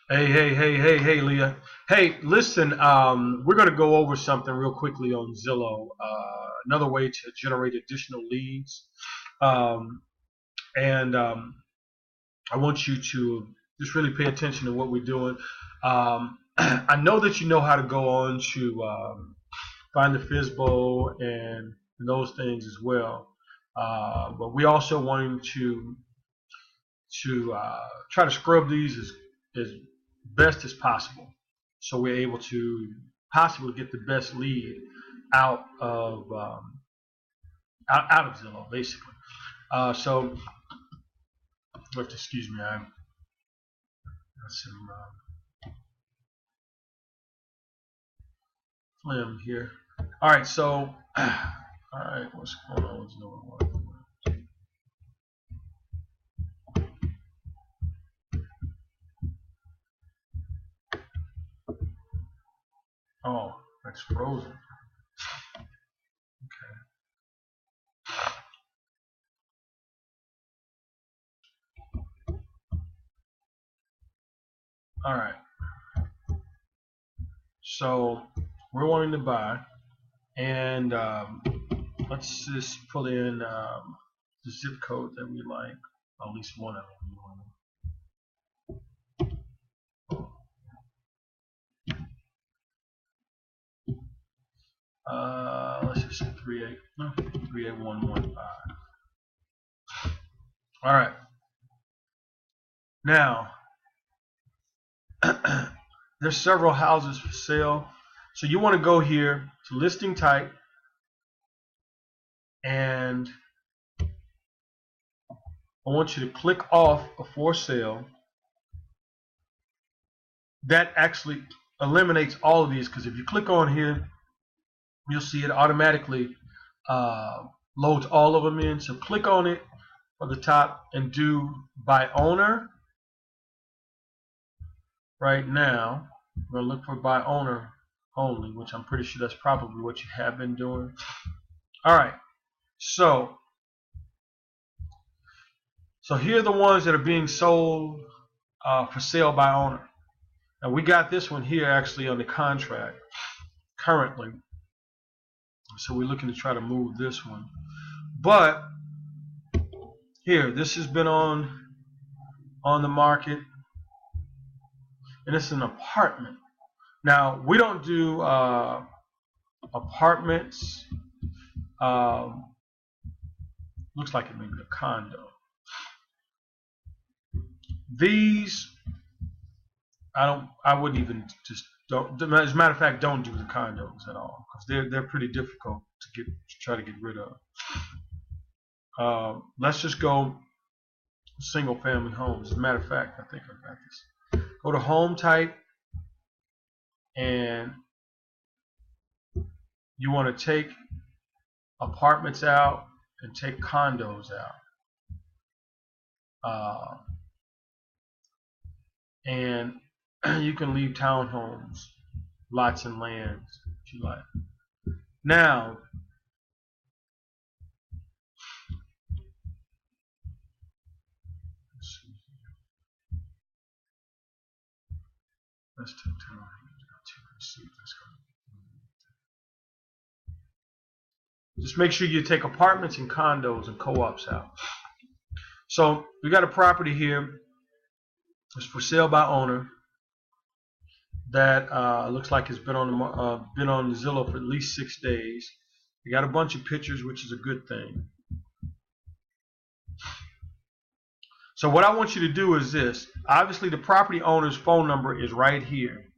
Hey, Leah. Hey, listen, we're going to go over something real quickly on Zillow. Another way to generate additional leads. Um, and I want you to just really pay attention to what we're doing. I know that you know how to go on to find the FISBO and those things as well. But we also wanting to try to scrub these as best as possible, so we're able to possibly get the best lead out of out of Zillow, basically. So, excuse me, I'm some phlegm here. All right, so, all right, what's going on with Zillow? Oh, that's frozen. Okay. All right. So we're wanting to buy, and let's just put in the zip code that we like, at least one of them. Let's just say 38115. All right. Now, there's several houses for sale. So you want to go here to listing type, and I want you to click off a for sale. That actually eliminates all of these, because if you click on here, you'll see it automatically loads all of them in. So click on it on the top and do by owner. Right now, we're going to look for by owner only, which I'm pretty sure that's probably what you have been doing. All right, so here are the ones that are being sold for sale by owner. Now we got this one here actually on the contract currently, so we're looking to try to move this one. But here, this has been on the market, and it's an apartment. Now we don't do apartments. Looks like it may be a condo. These, I wouldn't even just don't. As a matter of fact, don't do the condos at all, because they're pretty difficult to try to get rid of. Let's just go single family homes. As a matter of fact, I think I got this. Go to home type, and you want to take apartments out and take condos out. And you can leave townhomes, lots and lands if you like. Now, let's take townhomes and see if that's going to. Just make sure you take apartments and condos and co-ops out. So we got a property here. It's for sale by owner. That looks like it's been on Zillow for at least 6 days. We got a bunch of pictures, which is a good thing. So what I want you to do is this. Obviously, the property owner's phone number is right here.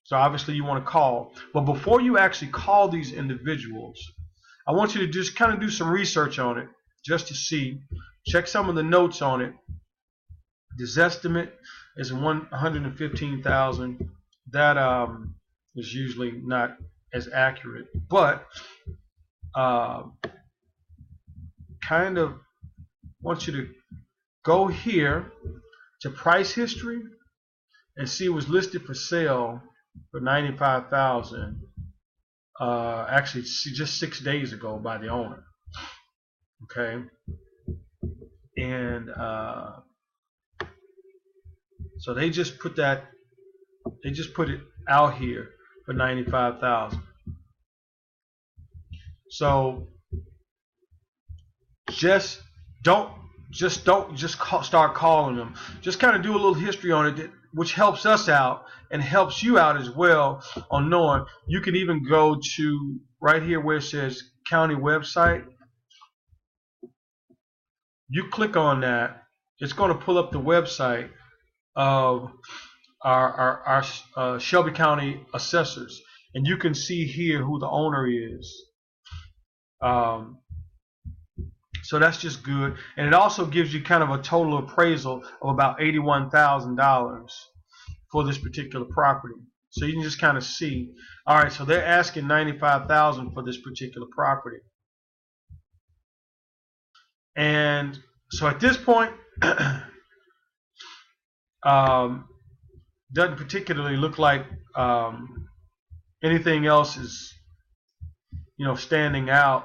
So obviously you want to call. But before you actually call these individuals, I want you to just kind of do some research on it, just to see. Check some of the notes on it. This estimate is 115,000. That is usually not as accurate, but kind of want you to go here to price history and see it was listed for sale for 95,000. Actually, just 6 days ago by the owner. Okay, and So they just put that, they just put it out here for $95,000. So just don't start calling them. Just kind of do a little history on it, which helps us out and helps you out as well on knowing. You can even go to right here where it says county website. You click on that, it's going to pull up the website of our Shelby County assessors, and you can see here who the owner is. So that's just good, and it also gives you kind of a total appraisal of about $81,000 for this particular property. So you can just kind of see. All right, so they're asking $95,000 for this particular property, and so at this point, doesn't particularly look like anything else is, standing out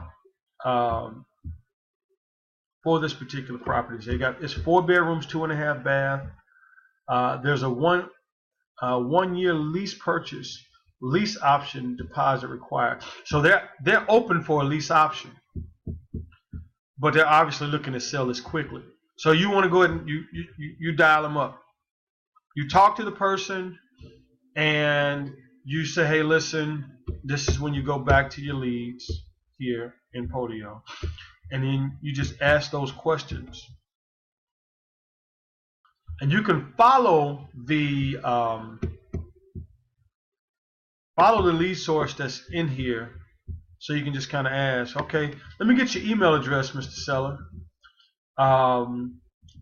for this particular property. So it's 4 bedrooms, 2.5 bath. There's a 1 year lease purchase, lease option deposit required. So they're open for a lease option, but they're obviously looking to sell this quickly. So you want to go ahead and you dial them up. You talk to the person and you say, hey, listen, this is when you go back to your leads here in Podio. And then you just ask those questions. And you can follow the lead source that's in here. So you can just kind of ask, okay, let me get your email address, Mr. Seller.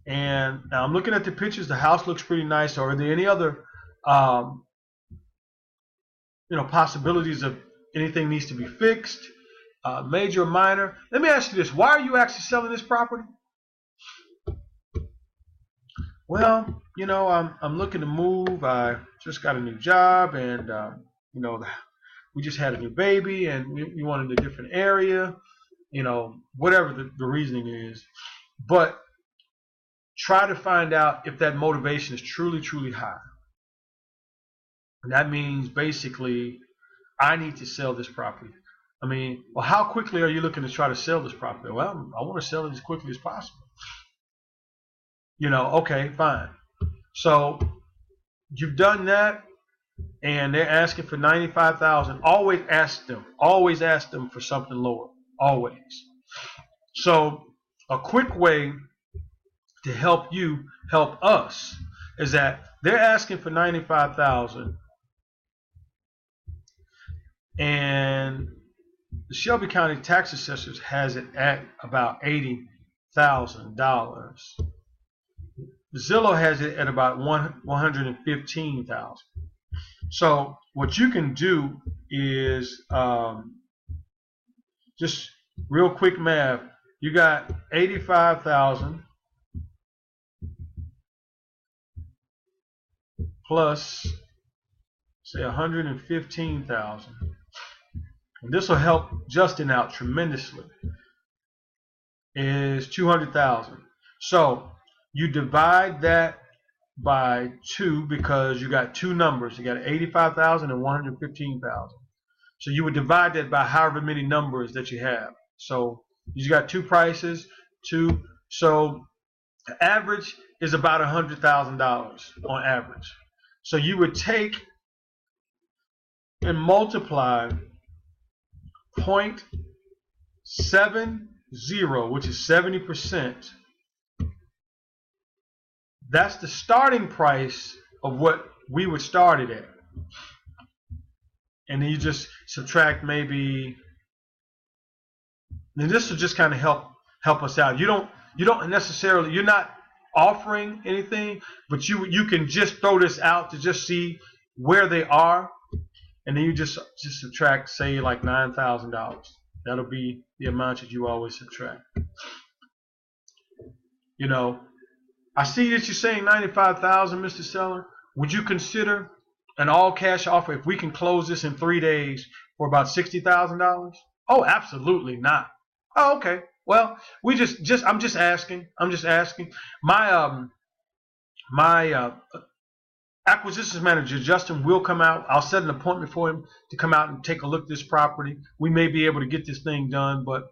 And now I'm looking at the pictures. The house looks pretty nice. Or are there any other possibilities of anything needs to be fixed? Major or minor. Let me ask you this. Why are you actually selling this property? Well, I'm looking to move. I just got a new job, and we just had a new baby, and we wanted a different area. Whatever the reasoning is. But try to find out if that motivation is truly, truly high. And that means basically, I need to sell this property. I mean, well, how quickly are you looking to try to sell this property? Well, I want to sell it as quickly as possible. Okay, fine. So you've done that, and they're asking for $95,000. Always ask them for something lower. Always. So a quick way to help you help us is that they're asking for $95,000, and the Shelby County Tax Assessors has it at about $80,000. Zillow has it at about $115,000. So what you can do is just real quick math. You got $85,000 plus, say, $115,000. And this will help Justin out tremendously. Is $200,000. So you divide that by 2 because you got 2 numbers. You got $85,000 and $115,000. So you would divide that by however many numbers that you have. So you got 2 prices, 2. So the average is about $100,000 on average. So you would take and multiply 0.70, which is 70%. That's the starting price of what we would start it at. And then you just subtract maybe, and this will just kind of help us out. You don't necessarily, you're not offering anything, but you can just throw this out to just see where they are, and then you just subtract, say, like $9,000. That'll be the amount that you always subtract. I see that you're saying $95,000, Mr. Seller. Would you consider an all-cash offer if we can close this in 3 days for about $60,000? Oh, absolutely not. Oh, okay. Well, I'm just asking. My Acquisitions manager Justin will come out. I'll set an appointment for him to come out and take a look at this property. We may be able to get this thing done, but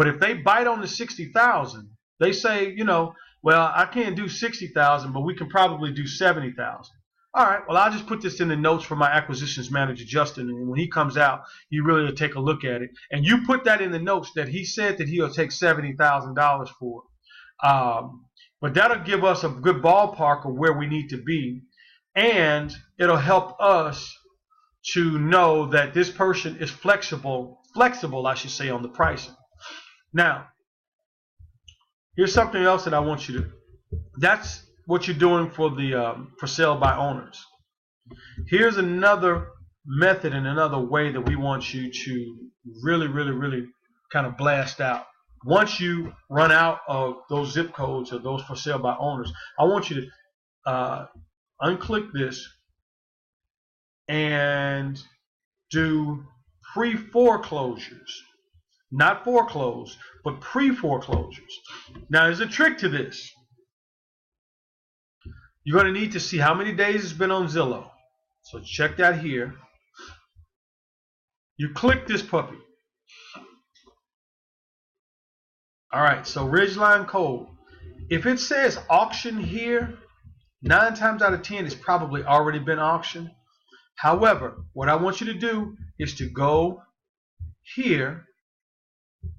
if they bite on the 60,000, they say, you know, well, I can't do 60,000, but we can probably do 70,000. All right, well, I'll just put this in the notes for my acquisitions manager Justin, and when he comes out, he really will take a look at it. And you put that in the notes that he said that he'll take $70,000 for. But that'll give us a good ballpark of where we need to be, and it'll help us to know that this person is flexible, I should say, on the pricing. Now, here's something else that I want you to. That's what you're doing for the for sale by owners. Here's another method and another way that we want you to really kind of blast out. Once you run out of those zip codes or those for sale by owners, I want you to unclick this and do pre-foreclosures. Not foreclosed, but pre-foreclosures. Now, there's a trick to this. You're going to need to see how many days it's been on Zillow. So check that here. You click this puppy. All right, so Ridgeline Code. If it says auction here, 9 times out of 10, it's probably already been auctioned. However, what I want you to do is to go here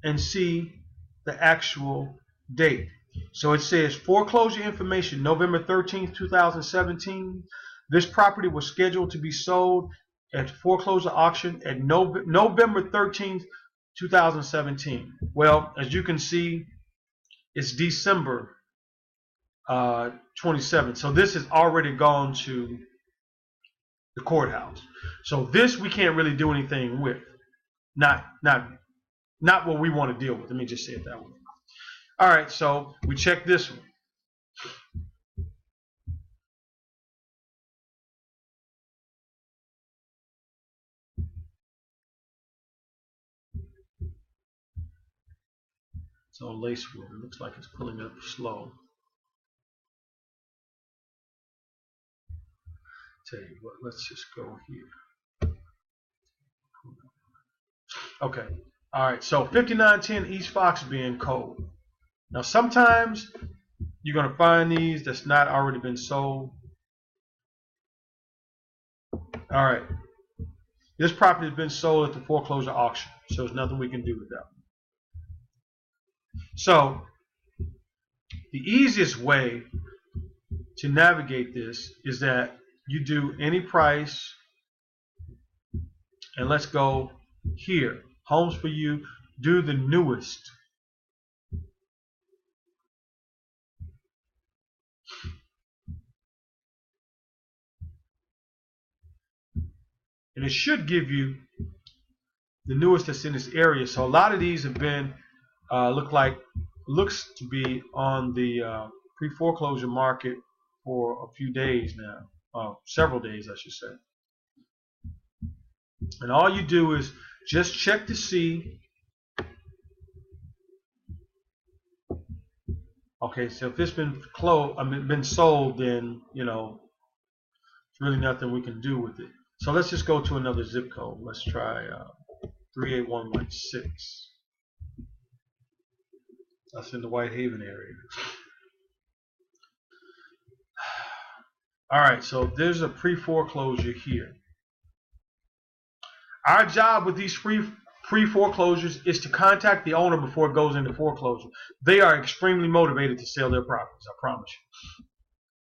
and see the actual date. So it says foreclosure information, November 13th, 2017. This property was scheduled to be sold at foreclosure auction at November 13th, 2017. Well, as you can see, it's December 27th. So this has already gone to the courthouse. So this we can't really do anything with. Not what we want to deal with. Let me just say it that way. All right, so we check this one. So Lacewood, it looks like it's pulling up slow. Tell you what, let's just go here. Okay, all right, so 5910 East Fox being Code. Now sometimes you're going to find these that's not already been sold. All right, this property has been sold at the foreclosure auction, so there's nothing we can do with that. So the easiest way to navigate this is that you do any price, and let's go here, homes for you, do the newest. And it should give you the newest that's in this area. So a lot of these have been looks to be on the pre-foreclosure market for a few days now, several days I should say. And all you do is just check to see. Okay, so if it's been been sold, then you know there's really nothing we can do with it. So let's just go to another zip code. Let's try 38116. That's in the Whitehaven area. All right, so there's a pre-foreclosure here. Our job with these pre-foreclosures is to contact the owner before it goes into foreclosure. They are extremely motivated to sell their properties, I promise you,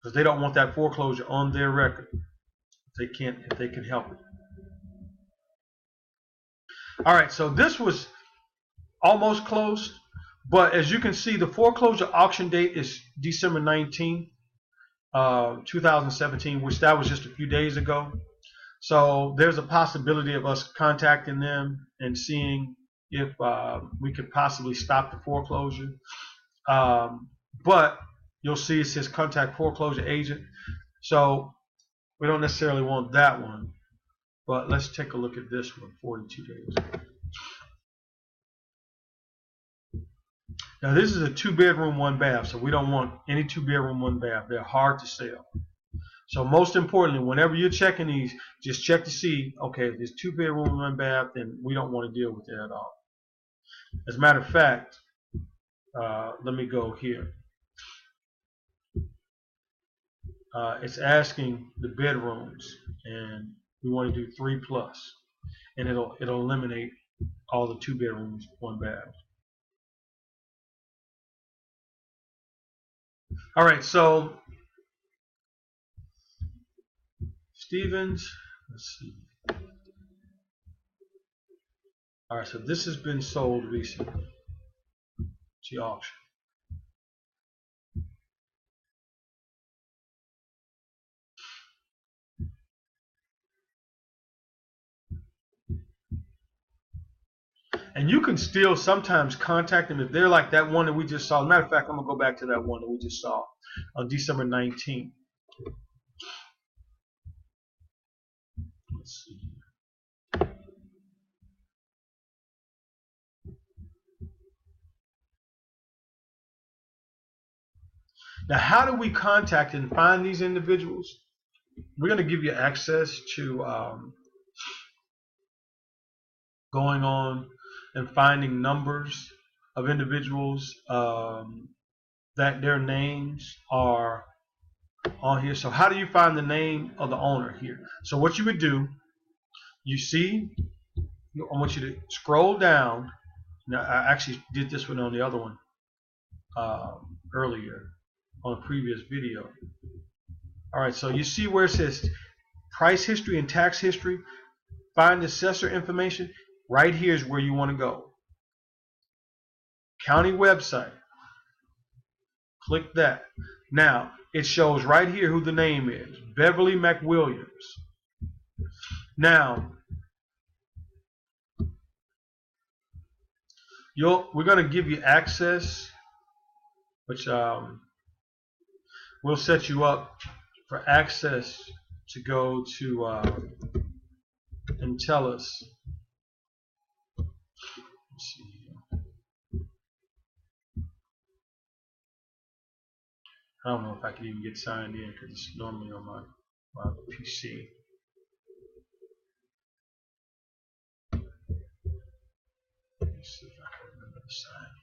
because they don't want that foreclosure on their record if they can help it. All right, so this was almost close, but as you can see, the foreclosure auction date is December 19th, 2017, which that was just a few days ago. So there's a possibility of us contacting them and seeing if we could possibly stop the foreclosure. But you'll see it says contact foreclosure agent. So we don't necessarily want that one. But let's take a look at this one, 42 days. Now this is a 2-bedroom, 1-bath, so we don't want any 2-bedroom, 1-bath. They're hard to sell. So most importantly, whenever you're checking these, just check to see, okay, if there's 2 bedroom, 1 bath, then we don't want to deal with it at all. As a matter of fact, let me go here. It's asking the bedrooms, and we want to do 3 plus, and it'll eliminate all the 2 bedrooms, 1 bath. All right, so Stevens, let's see. All right, so this has been sold recently to auction. And you can still sometimes contact them if they're like that one that we just saw. As a matter of fact, I'm going to go back to that one that we just saw on December 19th. Let's see. Now, how do we contact and find these individuals? We're going to give you access to going on and finding numbers of individuals that their names are on here. So how do you find the name of the owner here? So what you would do, you see, I want you to scroll down. Now, I actually did this one on the other one earlier on a previous video. All right, so you see where it says price history and tax history, find assessor information. Right here is where you want to go. County website. Click that. Now, it shows right here who the name is, Beverly McWilliams. Now, we're going to give you access, which we'll set you up for access to go to and tell us. Let's see. I don't know if I can even get signed in because it's normally on my PC. Let me see if I can remember to sign in.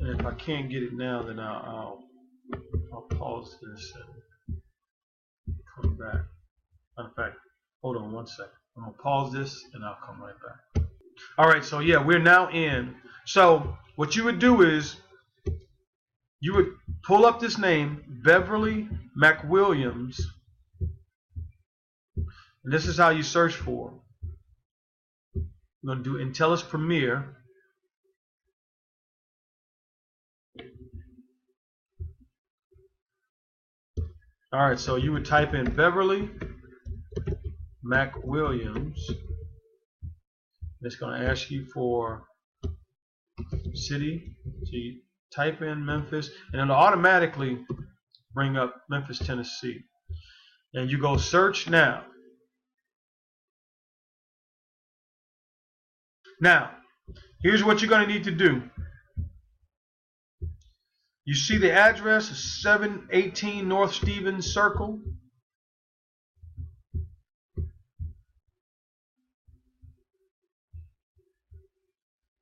And if I can't get it now, then I'll pause this and come back. In fact, hold on one second. I'm going to pause this and I'll come right back. All right, so yeah, we're now in. So what you would do is you would pull up this name, Beverly McWilliams. And this is how you search for. We're going to do Intellis Premier. All right, so you would type in Beverly McWilliams. It's going to ask you for city. So you type in Memphis, and it'll automatically bring up Memphis, Tennessee. And you go search now. Now, here's what you're going to need to do. You see the address, 718 North Stevens Circle.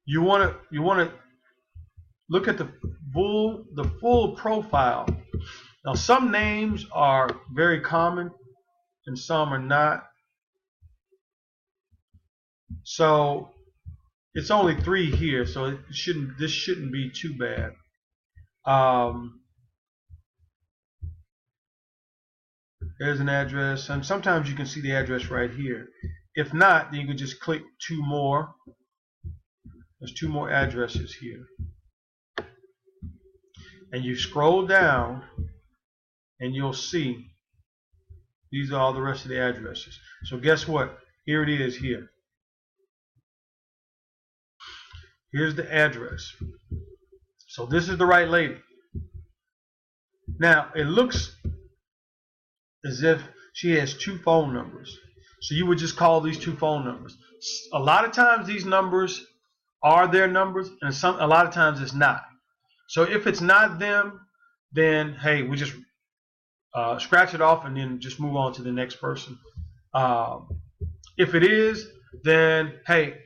You want to look at the full profile. Now, some names are very common and some are not. So It's only 3 here, so this shouldn't be too bad. There's an address, and sometimes you can see the address right here. If not, then you can just click 2 more. There's 2 more addresses here. And you scroll down, and you'll see these are all the rest of the addresses. So guess what? Here it is here. Here's the address. So this is the right lady. Now, it looks as if she has 2 phone numbers. So you would just call these 2 phone numbers. A lot of times these numbers are their numbers, and a lot of times it's not. So if it's not them, then hey, we just scratch it off and then just move on to the next person. If it is, then hey,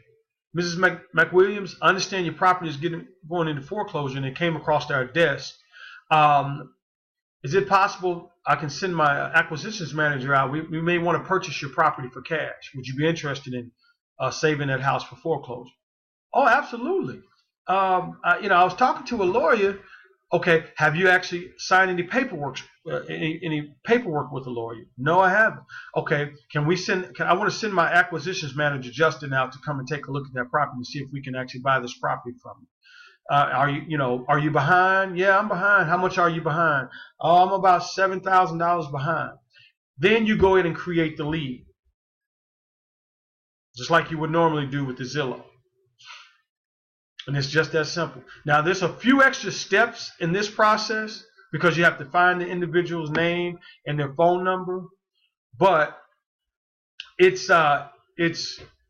Mrs. McWilliams, I understand your property is going into foreclosure and it came across our desk. Is it possible I can send my acquisitions manager out? We may want to purchase your property for cash. Would you be interested in saving that house for foreclosure? Oh, absolutely. I was talking to a lawyer. Okay, have you actually signed any paperwork? Any paperwork with a lawyer? No, I haven't. Okay, I want to send my acquisitions manager Justin out to come and take a look at that property and see if we can actually buy this property from you. Are you behind? Yeah, I'm behind. How much are you behind? Oh, I'm about $7,000 behind. Then you go ahead and create the lead, just like you would normally do with the Zillow. And it's just that simple. Now, there's a few extra steps in this process because you have to find the individual's name and their phone number, but it's a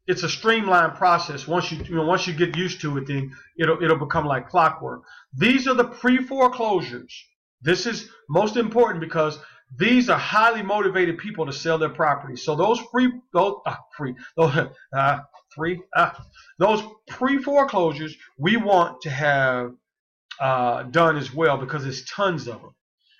streamlined process. Once you get used to it, then it'll become like clockwork. These are the pre-foreclosures. This is most important because these are highly motivated people to sell their property. So those pre-foreclosures we want to have done as well because there's tons of them,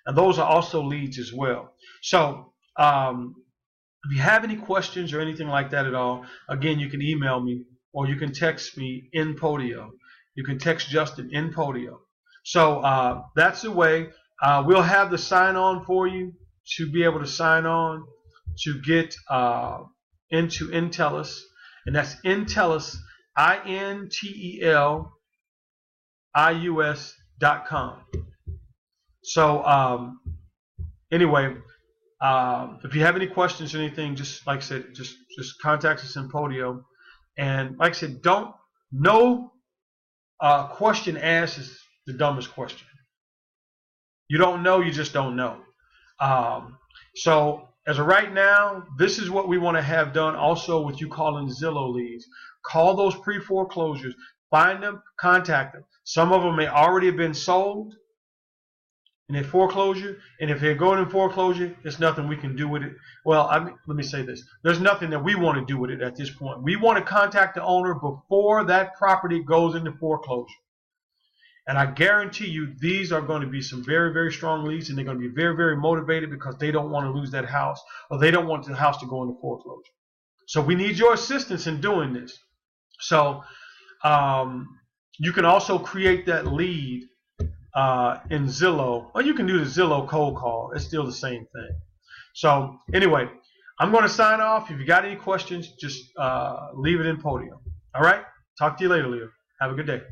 and those are also leads as well. So if you have any questions or anything like that at all, again, you can email me or you can text me in Podio. You can text Justin in Podio. So that's the way. We'll have the sign-on for you to be able to sign on to get into Intellus, and that's Intellus, INTELIUS.com. So anyway, if you have any questions or anything, just like I said, just contact us in Podio. And like I said, no question asked is the dumbest question. You don't know, you just don't know. So as of right now, this is what we want to have done also with you calling Zillow leads. Call those pre-foreclosures, find them, contact them. Some of them may already have been sold in a foreclosure, and if they're going in foreclosure, there's nothing we can do with it. Well, let me say this. There's nothing that we want to do with it at this point. We want to contact the owner before that property goes into foreclosure. And I guarantee you these are going to be some very, very strong leads, and they're going to be very, very motivated because they don't want to lose that house, or they don't want the house to go into foreclosure. So we need your assistance in doing this. So you can also create that lead in Zillow, or you can do the Zillow cold call. It's still the same thing. So anyway, I'm going to sign off. If you got any questions, just leave it in Podio. All right? Talk to you later, Leo. Have a good day.